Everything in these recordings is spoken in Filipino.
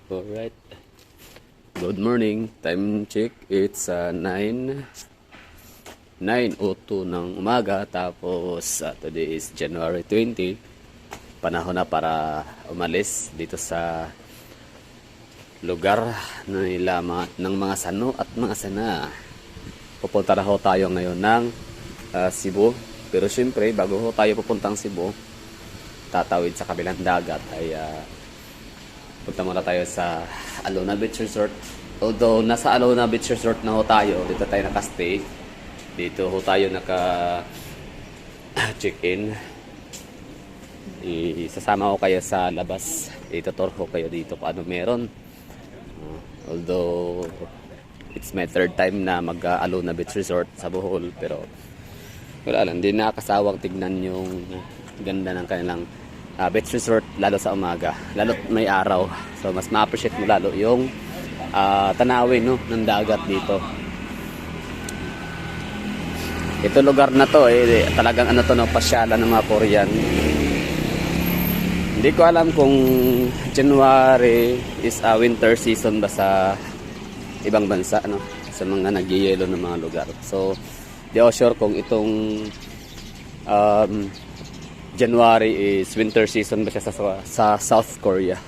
Alright. Good morning. Time check. It's 9:02 ng umaga. Tapos today is January 20. Panahon na para umalis dito sa lugar ng mga sano at mga sana. Pupunta na ho tayo ngayon ng Cebu. Pero syempre, bago ho tayo pupuntang Cebu, tatawid sa kabilang dagat ay punta muna tayo sa Alona Beach Resort. Although nasa Alona Beach Resort na ho tayo, dito tayo nakastay. Dito ho tayo naka-check-in. Isasama ko kayo sa labas. Itutur ko kayo dito kung ano meron. Although it's my third time na mag-Alona Beach Resort sa Bohol, pero wala lang, hindi nakakasawang tignan yung ganda ng kanilang beach resort, lalo sa umaga, lalo may araw. So mas ma-appreciate mo lalo yung tanawin, no, ng dagat dito. Ito lugar na to talagang ano to, no, pasyalan ng mga Korean. Hindi ko alam kung January is winter season ba sa ibang bansa, no, sa mga nagyayelo ng mga lugar. So di ako sure kung itong January is winter season ba siya sa South Korea.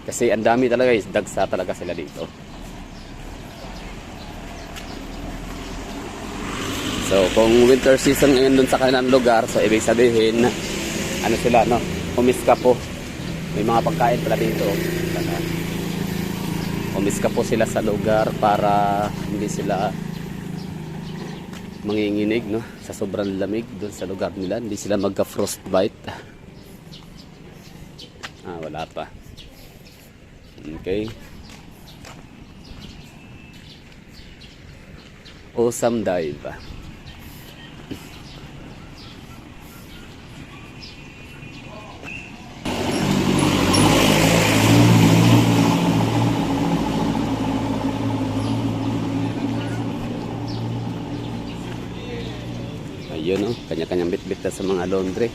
Kasi ang dami talaga, dagsa talaga sila dito. So kung winter season ngayon dun sa kanilang lugar, so ibig sabihin ano sila, no, umiska po. May mga pagkain pala dito. Umiska po sila sa lugar para hindi sila manginginig, no, sa sobrang lamig doon sa lugar nila, hindi sila magka-frostbite. Wala pa. Okay. Awesome dive. Ayun, no, kanya-kanyang bit-bit na sa mga laundry.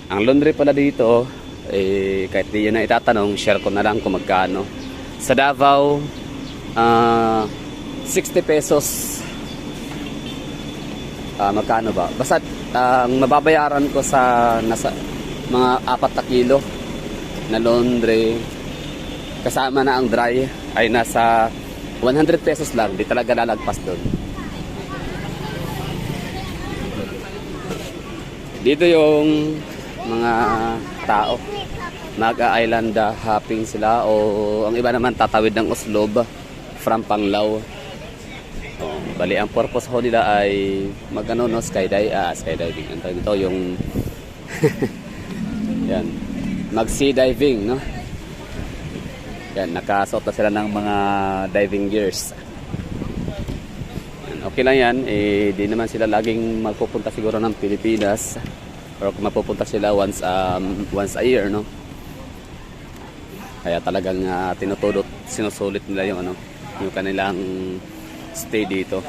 Ang laundry pala dito, kahit di yun na itatanong, share ko na lang kung magkano. Sa Davao, 60 pesos. Magkano ba? Basta ang mababayaran ko sa nasa mga 4 na kilo na laundry, kasama na ang dry, ay nasa 100 pesos lang. Di talaga lalagpas doon. Dito yung mga tao, mag-island hopping sila, o ang iba naman tatawid ng Oslob from Panglao. Bali ang purpose ho nila ay skydiving. Ang tawag nito yung yan, mag-sea diving, no? Yan, nakasuot na sila ng mga diving gears. Okay lang yan, di naman sila laging magpupunta siguro ng Pilipinas, or kung mapupunta sila once a year, no? Kaya talagang sinusulit nila yung yung kanilang stay dito.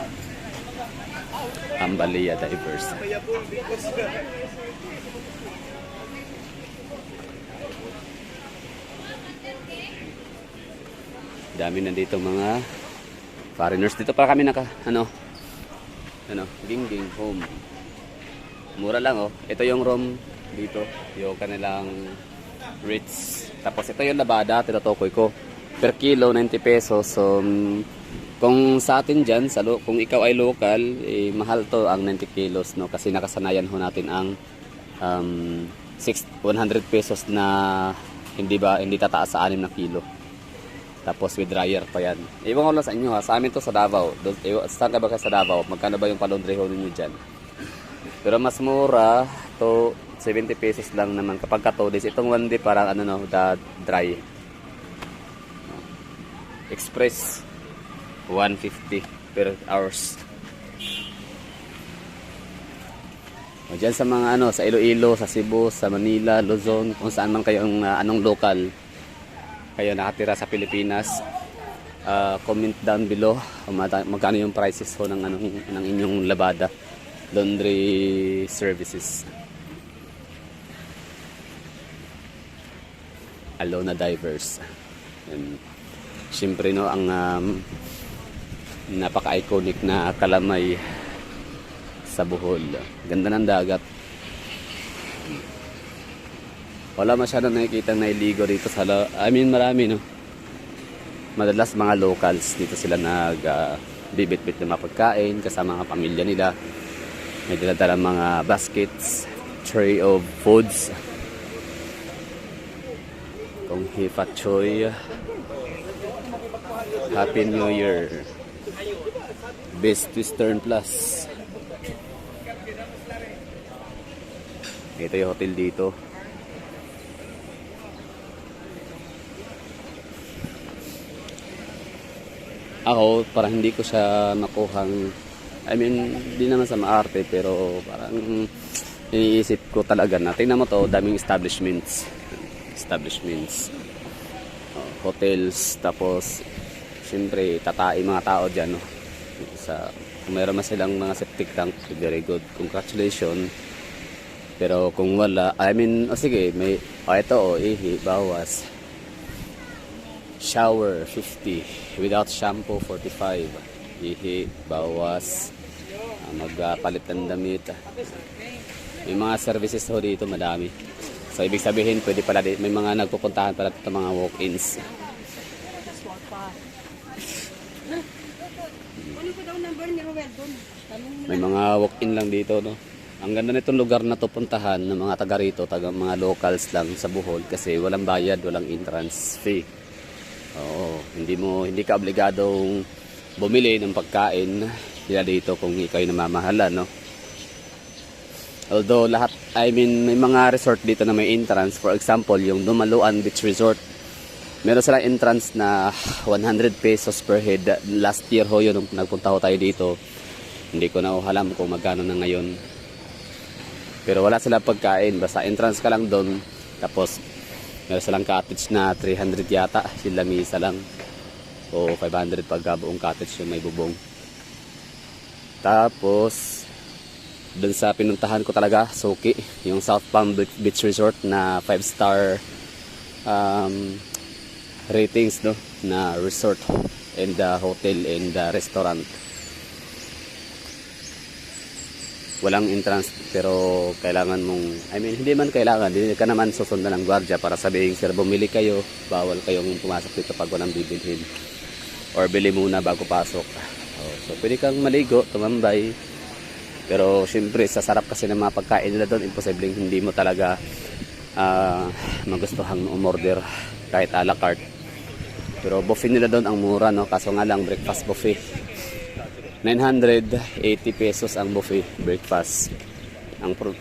Ambalia Divers. Dami nandito mga foreigners. Dito para kami Gingging home. Mura lang, oh. Ito yung room dito, yung kanilang rates. Tapos ito yung labada, tinutukoy ko. Per kilo 90 pesos. So kung sa atin diyan, kung ikaw ay local, mahal to ang 90 kilos, no, kasi nakasanayan ho natin ang 100 pesos na hindi tataas sa 6 na kilo. Tapos with dryer pa yan. Iwan ko lang sa inyo, ha. Sa amin to sa Davao. Saan ka ba sa Davao? Magkano ba yung palondre ho ninyo dyan? Pero mas mura to, 70 pesos lang naman kapag ka 2 days. Itong 1 day parang dry. Express 150 per hours. O dyan sa mga sa Iloilo, sa Cebu, sa Manila, Luzon, kung saan man kayong anong local kayo nakatira sa Pilipinas, comment down below magkano yung prices ho ng inyong labada laundry services. Alona Divers. And syempre no, ang napaka-iconic na Kalamay sa Bohol. Ganda ng dagat. Wala masyadong nakikita na iligo dito sa marami no. Madalas mga locals dito sila bibit-bit ng mga pagkain kasama mga pamilya nila. May dala-dala mga baskets, tray of foods. Kung Hifa Choy. Happy New Year. Best Western Plus. Ito yung hotel dito. Ako, parang hindi ko siya makuhang, di naman sa maarte, pero parang iniisip ko talaga na, tingnan mo to, daming establishments. Hotels, tapos, siyempre, tatai mga tao dyan, no? Kung mayroon man silang mga septic tank, very good, congratulations. Pero kung wala, sige, ihi, bawas. Shower 50, without shampoo 45, ihi, bawas, magpalit ng damit. May mga services ho dito madami. So ibig sabihin pwede pala may mga nagpupuntahan pala dito mga walk-ins. May mga walk-in lang dito no. Ang ganda nitong lugar na to puntahan ng mga taga rito, mga locals lang sa Bohol kasi walang bayad, walang entrance fee. Oo, hindi ka obligadong bumili ng pagkain nila dito kung ikaw ay namamahala, no? Although may mga resort dito na may entrance. For example, yung Dumaluan Beach Resort. Meron silang entrance na 100 pesos per head. Last year ho yun, nung nagpunta ho tayo dito. Hindi ko na alam kung magkano na ngayon. Pero wala silang pagkain. Basta entrance ka lang doon. Tapos meron silang cottage na 300 yata, sila misa lang. O 500 pagka buong cottage yung may bubong. Tapos, dun sa pinuntahan ko talaga, Suki, yung South Palm Beach Resort na 5-star ratings, no? Na resort and hotel and restaurant. Walang entrance pero kailangan mong, hindi man kailangan, hindi ka naman susundan ng gwardiya para sabihin, sir, bumili kayo, bawal kayong pumasok dito pag walang bibilhin or bili muna bago pasok. So pwede kang maligo, tumambay, pero syempre sa sarap kasi ng mga pagkain nila doon, imposibleng hindi mo talaga magustuhang umorder kahit a la carte. Pero buffet nila doon ang mura, no? Kaso nga lang breakfast buffet 980 pesos ang buffet breakfast.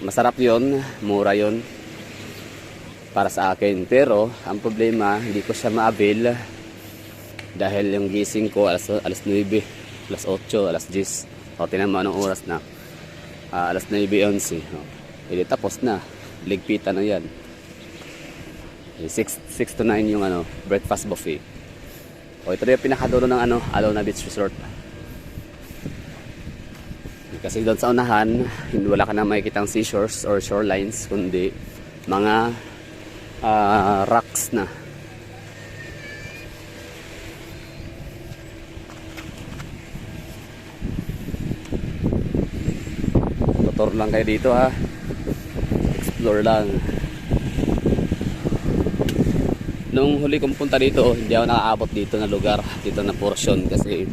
Masarap yon, mura yon para sa akin. Pero ang problema, hindi ko siya ma-avail dahil yung gising ko alas 9, alas 8, alas 10. O tinan mo anong oras na, alas 9:11. Hindi tapos na, ligpitan na yan. 6 to 9 yung breakfast buffet. O ito yung pinakadulo ng Alona Beach Resort. Kasi doon sa unahan, wala ka na makikitang seashores or shorelines, kundi mga rocks na. Tutor lang kayo dito ha. Explore lang. Nung huli kong punta dito, hindi ako nakaabot dito na lugar, dito na portion kasi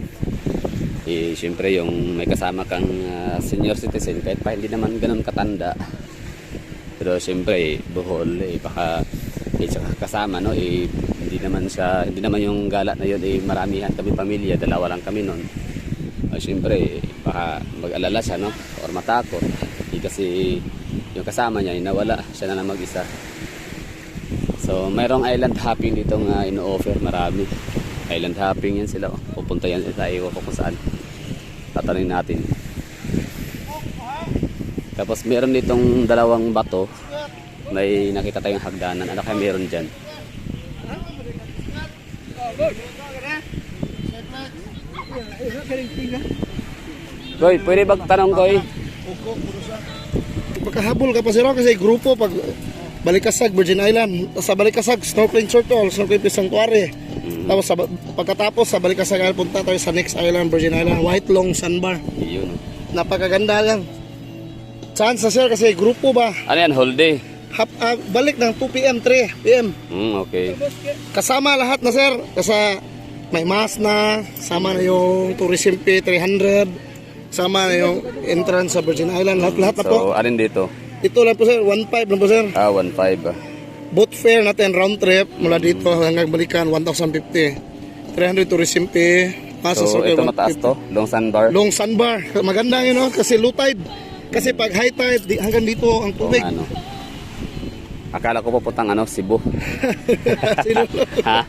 siyempre yung may kasama kang senior citizen, kahit pa hindi naman ganun katanda, pero siyempre Bohol baka kasama no, hindi naman yung gala na yun maramihan kami pamilya, dalawa lang kami nun. Siyempre baka mag-alala siya no, or matakot kasi yung kasama niya nawala, siya na lang mag-isa. So mayroong island hopping dito nga ino-offer, marami island hopping yan sila. Pupunta yan sa iwa ko kung saan, tatanungin natin. Tapos meron ditong dalawang bato, may nakita tayong hagdanan. Ano kaya meron dyan? Koy, pwede ba tanong Koy? Makahabol ka pa sila kasi grupo pag Balikasag, Virgin Island. Sa Balikasag, snorkeling turtle, snorkeling sanctuary. Tapos pagkatapos sa Balikasag Island, punta tayo sa next island, Virgin Island, White Long Sandbar. Yun. Napakaganda lang. Chance na sir kasi grupo ba? Ano yan, whole day? Balik ng 2 p.m., 3 p.m. Okay. Kasama lahat na sir. Kasi may mass na, sama na yung tourism fee 300, sama na yung entrance sa Virgin Island, lahat na po. So, alin dito? Ito lang po sir, 1.5 lang po sir. 1.5. Boat fare natin round trip mula dito hanggang balikan 1,050. 300 tourism fee. So, ito mataas to? Long Sandbar? Long Sandbar. Maganda yun no? Kasi low tide. Kasi pag high tide, hanggang dito ang tubig. Ano? Akala ko pupuntang Cebu. Sinulog. Ha?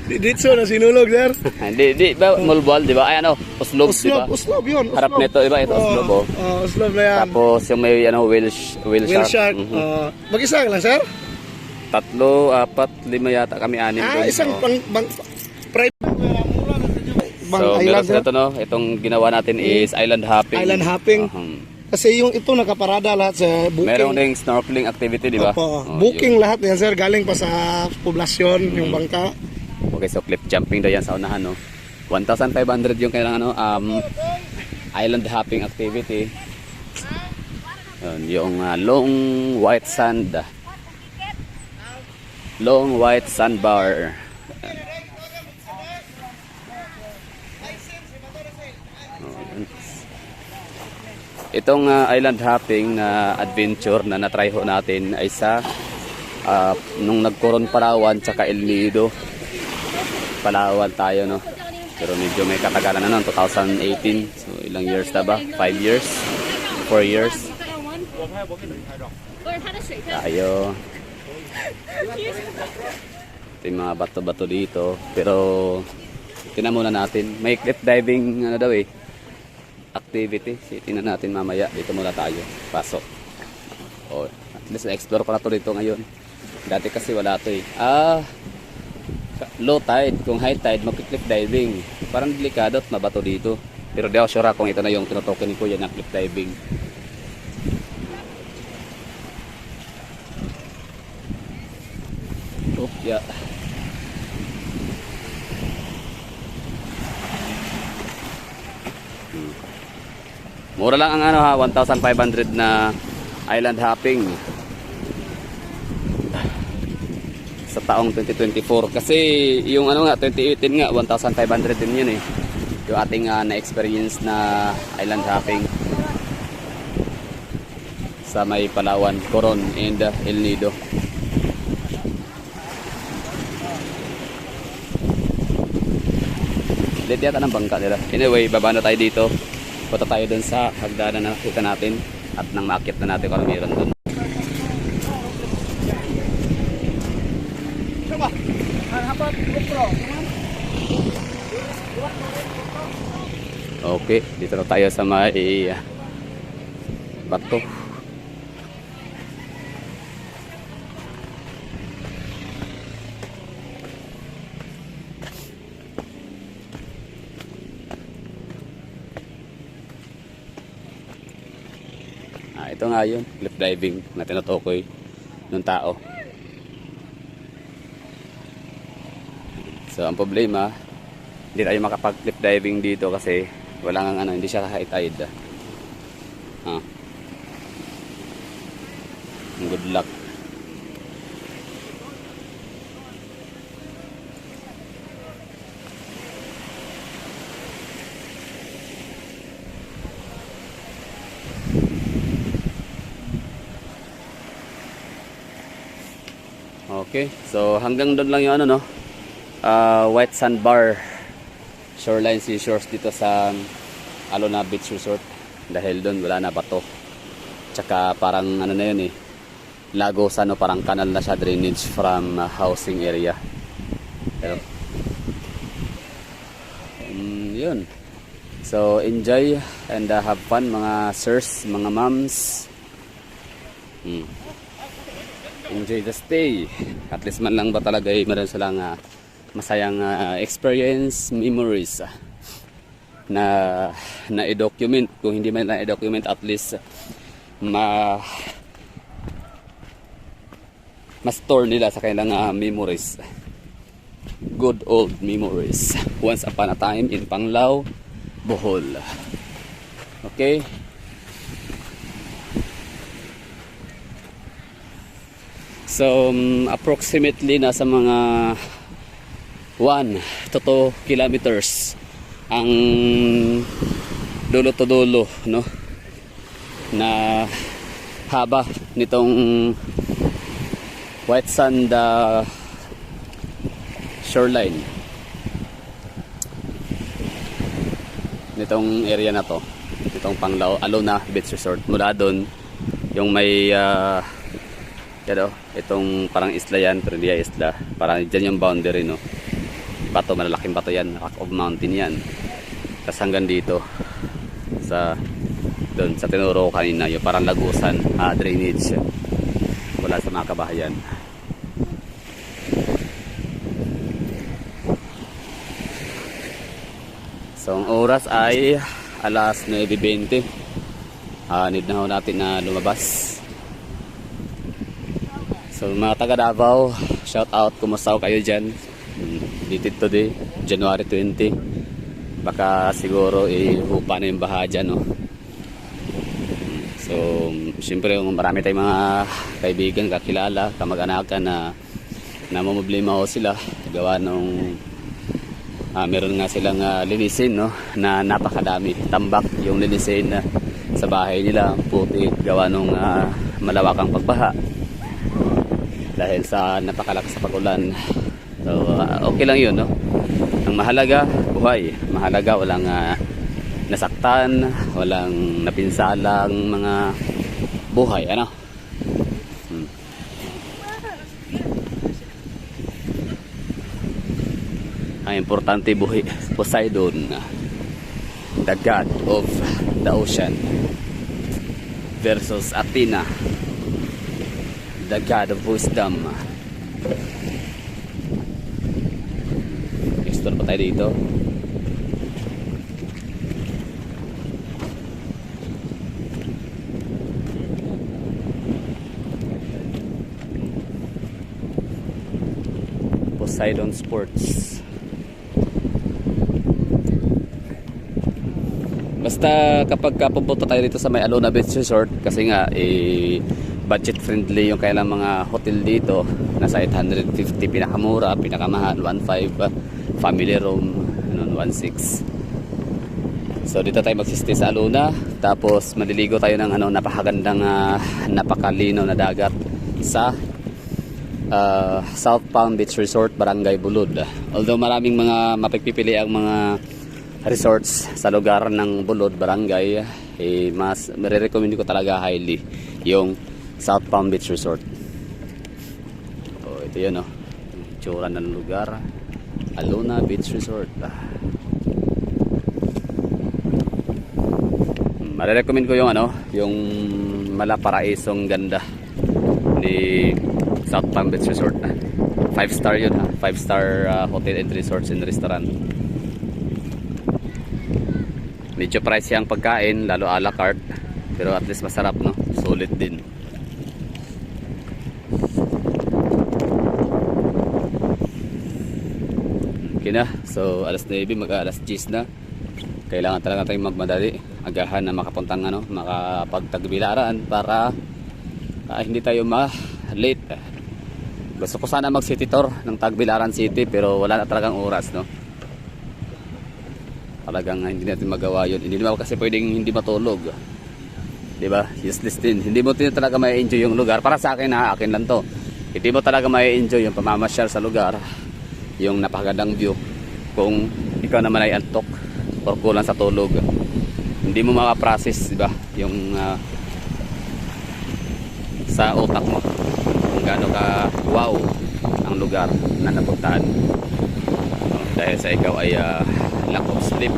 Dito na sinulog sir. Di ba Mulbol, di ba? Ay Oslob, di ba? Uslob yun. Harap nito, di ba? Ito Oslob, oh. Uslob na yan. Tapos yung may whale Whale shark. Mag-isa lang sir? 3, 4, 5 yata kami, 6 doon. Isang private. So, meron sila to, no? Itong ginawa natin is island hopping. Island hopping. Kasi yung ito nakaparada lahat sa booking. Meron ding snorkeling activity, di ba? Booking lahat yan sir, galing pa sa poblasyon, yung bangka. Okay, so cliff jumping daw yan sa unahan, no? 1,500 yung kailangan, island hopping activity. Yun, yung long white sand. Long white sandbar. Itong island hopping na adventure na natry ho natin ay sa nung nagkoron Palawan tsaka El Nido. Palawan tayo, no? Pero medyo may katagalan na noon, 2018. So ilang years na ba? 5 years? 4 years? Tayo. Ito yung mga bato-bato dito. Pero tingnan muna natin. May cliff diving daw activity. Tingnan natin mamaya. Dito muna tayo. Pasok. At least na-explore pa na to dito ngayon. Dati kasi wala to low tide. Kung high tide, mag-cliff diving. Parang delikado at mabato dito. Pero di ako sure kung ito na yung tinutukin ni Kuya ng cliff diving. Yeah. Mura lang ang 1,500 na island hopping sa taong 2024 kasi yung 2018 nga 1,500 din yun yung ating na-experience na island hopping sa may Palawan, Coron and El Nido. Lit yata ng bangka nila. Anyway, baba na tayo dito. Punta tayo dun sa hagdanan na nakita natin at nang makit na natin kung ano meron dun. Okay, dito na tayo sa may bato. Ito nga yun, cliff diving na tinutukoy ng tao. So ang problema, hindi tayo makapag cliff diving dito kasi wala nga hindi siya high tide. Good luck. Okay, so hanggang doon lang yung White Sandbar Shoreline Seashores dito sa Alona Beach Resort. Dahil doon wala na bato. Tsaka parang na yun Lagos parang kanal na siya, drainage from housing area. Pero yun. So enjoy and have fun mga sirs, mga moms. Enjoy the stay. At least man lang ba talaga meron silang masayang experience, memories na i-document. Kung hindi man na i-document, at least ma-store nila sa kanilang memories. Good old memories. Once upon a time in Panglao, Bohol. Okay? So, approximately nasa mga 1 to 2 kilometers ang dulo to dulo, no, na haba nitong white sand shoreline nitong area na to, itong Panglao Alona Beach Resort. Mula doon yung may itong parang isla yan, pero hindi ay isla, parang dyan yung boundary, no, bato, malalaking bato yan, rock of mountain yan, tapos hanggang dito sa doon sa tinuro ko kanina, yung parang lagusan, drainage wala sa mga kabahayan. So ang oras ay alas 9:20. Need na ho natin na lumabas. So mga taga Davao, shout out, kumusta ho kayo dyan? Dito today, January 20. Baka siguro hupa na yung baha dyan, no? So siyempre marami tayong mga kaibigan, kakilala, kamag-anakan na namumblema ho sila gawa nung meron nga silang linisin, no, na napakadami tambak yung linisin sa bahay nila, puti gawa nung malawakang pagbaha dahil sa napakalakas sa pagulan. So okay lang yun, no. Ang mahalaga, buhay. Mahalaga, walang nasaktan, walang napinsalang mga buhay, ano. Ang importante, buhay. Poseidon, the god of the ocean, versus Athena, the god of wisdom. Explore pa tayo dito. Poseidon Sports. Basta kapag pupunta tayo dito sa may Alona Beach Resort, kasi nga budget friendly yung kailang mga hotel dito, nasa 850 pinakamura, pinakamahal 1.5, family room 1.6. So dito tayo magsistay sa Alona, tapos maliligo tayo ng napakagandang napakalinaw na dagat sa South Palm Beach Resort, Barangay Bulud. Although maraming mga mapagpipili ang mga resorts sa lugar ng Bulud Barangay, mas marirecommend ko talaga highly yung South Palm Beach Resort. Ito yun, yung tsura ng lugar, Alona Beach Resort. Marirecommend ko yung yung malaparaisong ganda ni South Palm Beach Resort. 5-star yun, 5-star hotel and resorts and restaurant. Medyo pricey ang pagkain, lalo a la carte, pero at least masarap, no? Sulit din. Okay na, so alas 9, mag-alas 10 na. Kailangan talaga tayong magmadali, agahan na makapuntang makapagtagbilaran para hindi tayo ma-late. Gusto ko sana mag-city tour ng Tagbilaran City, pero wala na talagang oras, no? Talagang hindi natin magawa yun. Hindi naman kasi pwedeng hindi matulog, diba? Useless din. Hindi mo talaga may enjoy yung lugar. Para sa akin, akin lang to. Hindi mo talaga may enjoy yung pamamasyal sa lugar, yung napakagandang view, kung ikaw naman ay antok or kulang sa tulog. Hindi mo makaprocess, diba, yung sa utak mo kung gaano ka wow ang lugar na napuntahan, dahil sa ikaw ay lack of sleep.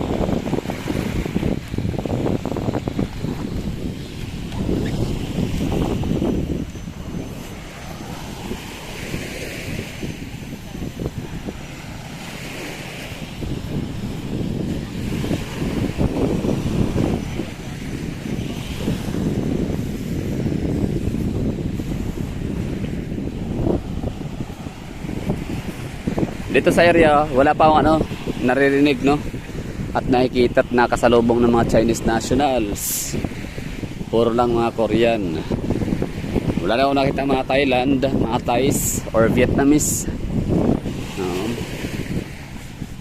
Dito sa area, wala pa akong naririnig, no? At nakikita at nakasalubong ng mga Chinese nationals. Puro lang mga Korean. Wala na akong nakita mga Thailand, mga Thais, or Vietnamese.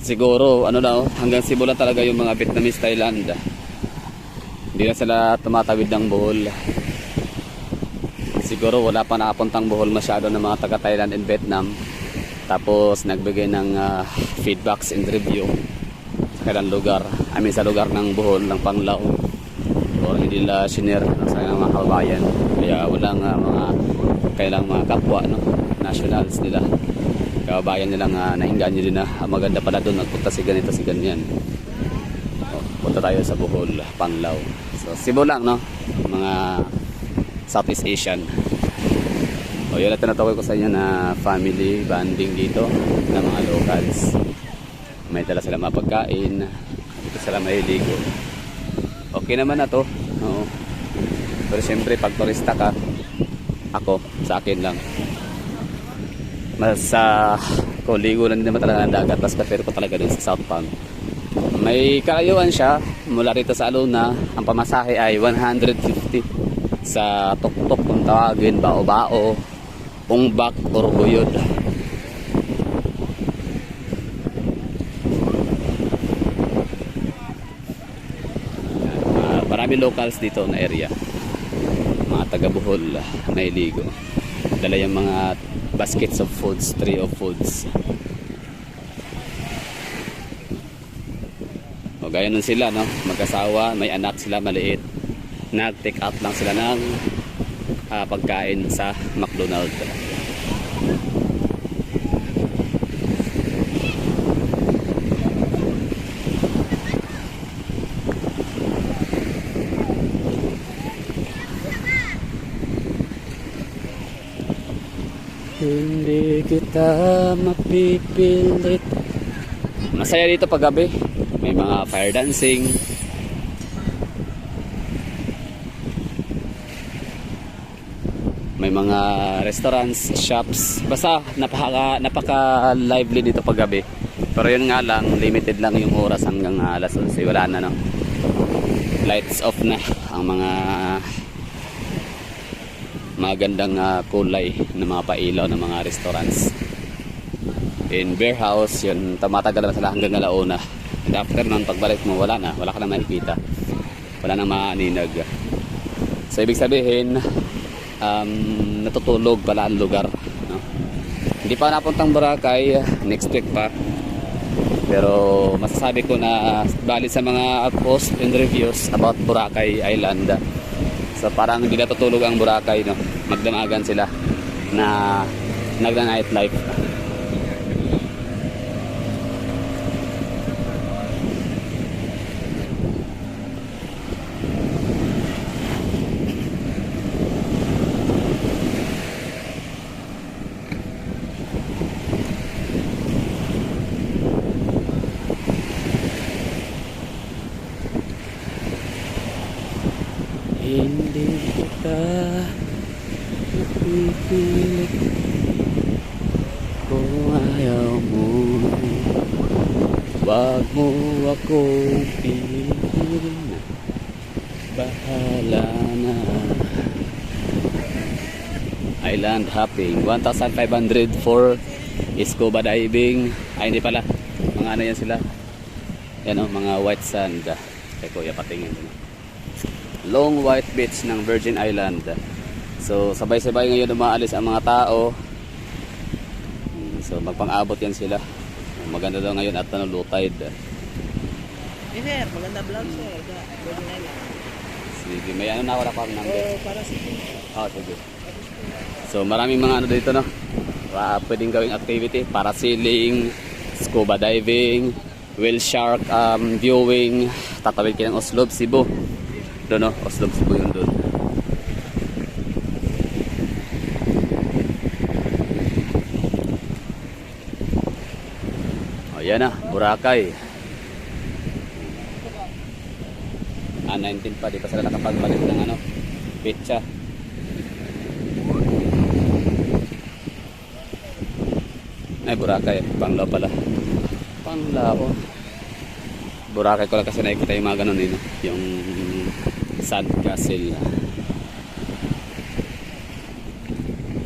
Siguro, hanggang Cebu lang talaga yung mga Vietnamese, Thailand. Hindi na sila tumatawid ng Bohol. Siguro wala pa nakapuntang Bohol masyado ng mga taga Thailand and Vietnam. Tapos nagbigay ng feedbacks and review sa kailang lugar. Sa lugar ng Bohol, ng Panglao. O hindi nila shinare sa mga kababayan. Kaya walang kailang mga kapwa, nationals nila. Kababayan nilang nainggan nyo din na maganda pala doon, magpunta si ganito, si ganyan. Punta tayo sa Bohol, Panglao. So Cebu lang, mga Southeast Asian. Yun na tinatawag ko sa inyo na family bonding dito ng mga locals. May dala sila mga pagkain, dito sila mahiligo. Okay naman na to. Oo. Pero siyempre pag turista ka, ako, sa akin lang, mas kuligo lang din naman talaga ng dagat. Mas prefer ko talaga din sa South Pang. May kalayuan siya mula rito sa Alona. Ang pamasahe ay 150 sa tuktok kung tawagin, bao-bao, pungbak, or buyod. Marami locals dito na area, mga taga Bohol, mahiligo. Dala yung mga baskets of foods, tray of foods. O gaya nun sila, mag-asawa, may anak sila maliit. Nag-take out lang sila ng pagkain sa McDonald's. Hindi kita mapipilit. Masaya dito pag gabi. May mga fire dancing. May mga restaurants, shops. Basta napaka lively dito pag gabi. Pero yun nga lang, limited lang yung oras hanggang alas 11. Wala na, lights off na ang mga magandang kulay ng mga pailaw ng mga restaurants. In beer house, yun, tumatagal na sila hanggang alauna. And after nun, pagbalik mo, wala ka na makikita. Wala na maaninag. So ibig sabihin, natutulog pala ang lugar, Hindi pa napuntang Boracay, next week pa. Pero masasabi ko na bali sa mga post and reviews about Boracay Island. So parang hindi natutulog ang Boracay, magdamagan sila na nagna-nightlife. Hindi kita mapipilit kung ayaw mo. Wag mo akong pilitin, bahala na. Island hopping, 1,500 for scuba diving. Ay hindi pala, mga yan sila. Yan mga white sand. Kaya kuya patingin din. Long White Beach ng Virgin Island. So sabay-sabay ngayon umaalis ang mga tao. So magpang-abot yan sila. Maganda daw ngayon at low tide. Sir, maganda vlog sir. Virgin Island. Sige, may wala pa akong number. Para sige. Sige. So maraming mga dito pwedeng gawing activity, parasailing, scuba diving, whale shark viewing, tatawid kayo ng Oslob, Cebu. Doon Oslob, Cebu yun doon. Yan Boracay. 19 pa, di pa sila nakapagbalik ng petsa. Ay, Boracay. Panglao pala. Panglao. Boracay ko lang kasi nakikita yung mga ganun eh, no? Yung Sand Castle.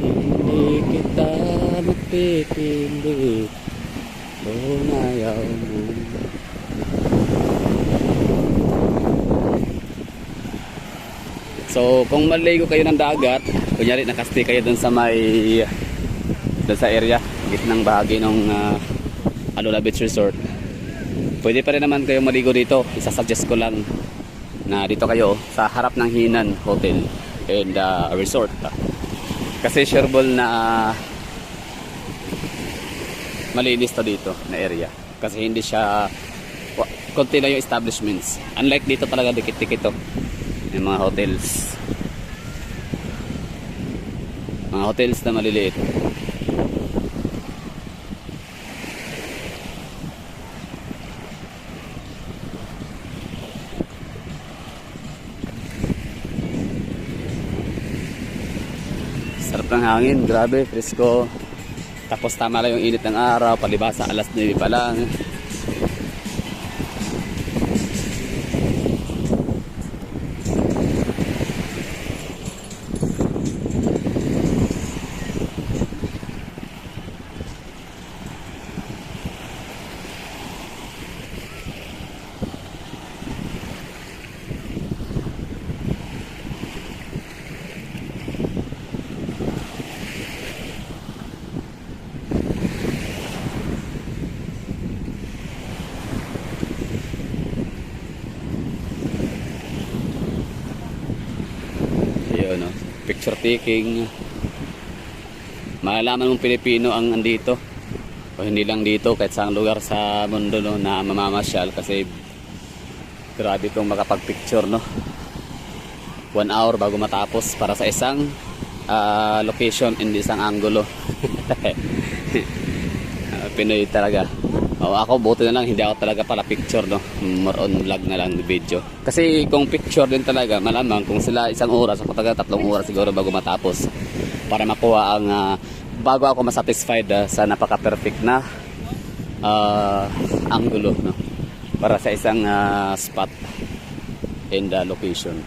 Hindi kita magpipili kung ayaw mo. So, kung maligo kayo ng dagat, kunyari nakastay kayo dun sa area, gitnang bahagi ng Alula Beach Resort, pwede pa rin naman kayo maligo dito. Isasuggest ko lang na dito kayo sa harap ng Hinan Hotel and Resort. Kasi sureball na malinis to dito na area. Kasi hindi siya, konti lang yung establishments. Unlike dito talaga dikit-dikit to. Yung mga hotels. Mga hotels na maliliit. Sarap ng hangin, grabe, presko. Tapos tama lang yung init ng araw, palibasa alas 9 pa lang. No? Picture taking, malalaman mong Pilipino ang andito o hindi lang dito, kahit saang lugar sa mundo, no, na mamamasyal. Kasi grabe kong makapag-picture, no? 1 hour bago matapos para sa isang location, hindi isang angulo. Pinoy talaga. O, ako buti na lang hindi ako talaga para picture, no? More on vlog na lang, video. Kasi kung picture din talaga, malamang kung sila 1 oras o talaga 3 oras siguro bago matapos para makuha ang bago ako masatisfied sa napaka-perfect na angulo, no? Para sa isang spot and location.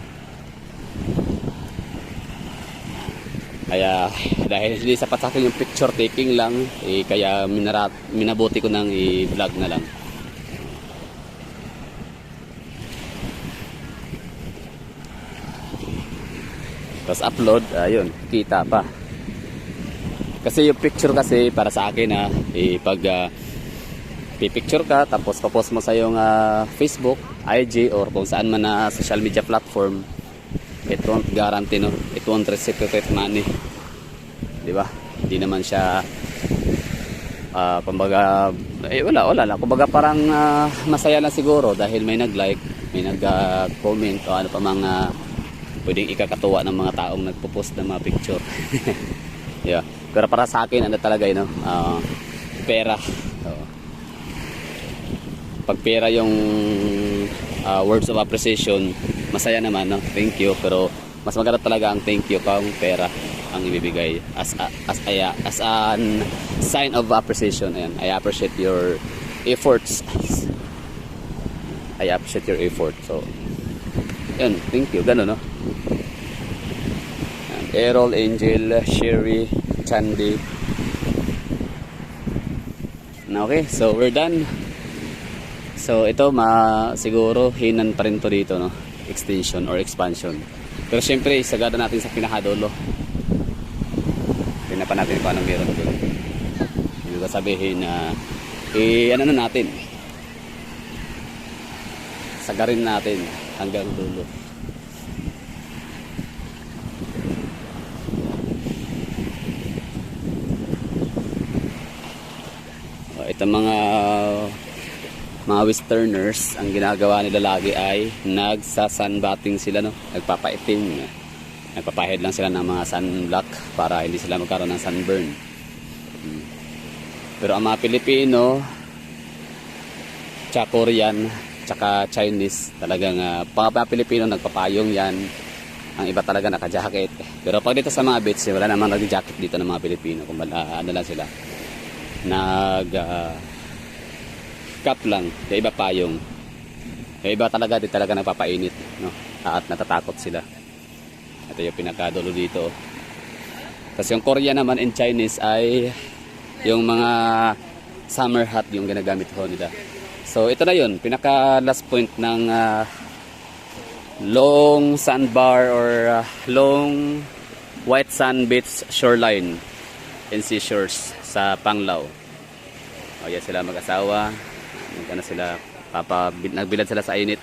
Kaya dahil hindi sapat sa akin yung picture taking lang, kaya minabuti ko nang i-vlog na lang. Tapos upload, ayun, kita pa. Kasi yung picture kasi para sa akin pag pipicture ka tapos papost mo sa yung Facebook, IG or kung saan man na social media platform, it won't guarantee, no? It won't reciprocate money, di ba? Hindi naman siya kumbaga wala lang, kumbaga parang masaya lang siguro dahil may nag-like, may nag-comment o ano pa mga pwedeng ikakatuwa ng mga taong nagpo-post ng mga picture. Yeah. Pero para sa akin ano talaga yun, no? Pera. So, pag pera yung words of appreciation, masaya naman, no? Thank you, pero mas maganda talaga ang thank you kung pera ang ibibigay as an sign of appreciation. Ayan, I appreciate your efforts. I appreciate your effort. So, yun, thank you, gano'n, no? Ayan, Errol, Angel, Sherry, Chandy. Okay, so we're done. So ito siguro Hinan pa rin to dito, no? Extension or expansion. Pero syempre isagada natin sa pinakadulo. Tingnan pa natin kung anong meron doon. Hindi ko sabihin na ano na natin. Sagarin natin hanggang dulo. Ito mga westerners, ang ginagawa nila lagi ay nagsa-sunbathing sila, no? Nagpapaitim. Nagpapahid lang sila ng mga sunblock para hindi sila magkaroon ng sunburn. Pero ang mga Pilipino, tsaka Korean, tsaka Chinese, talagang mga Pilipino nagpapayong yan. Ang iba talaga naka-jacket. Pero pag dito sa mga beach, wala namang nag-jacket dito ng mga Pilipino. Kung ano lang sila. nag cup lang, yung iba payong. Yung iba talaga di talaga nagpapainit, no? At natatakot sila. Ito yung pinakadulo dito. Tapos yung Korean naman in Chinese ay yung mga summer hat yung ginagamit ho nila. So ito na yun, pinaka last point ng long sandbar or long white sand beach shoreline and seashores sa Panglao. O yan sila mag-asawa. Nagkana sila, nagbilad sila sa init.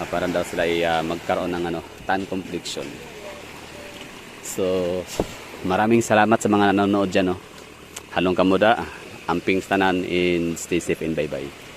Para daw sila ay magkaroon ng tan complexion. So maraming salamat sa mga nanonood dyan. Halong kamuda, amping tanan, and stay safe and bye bye.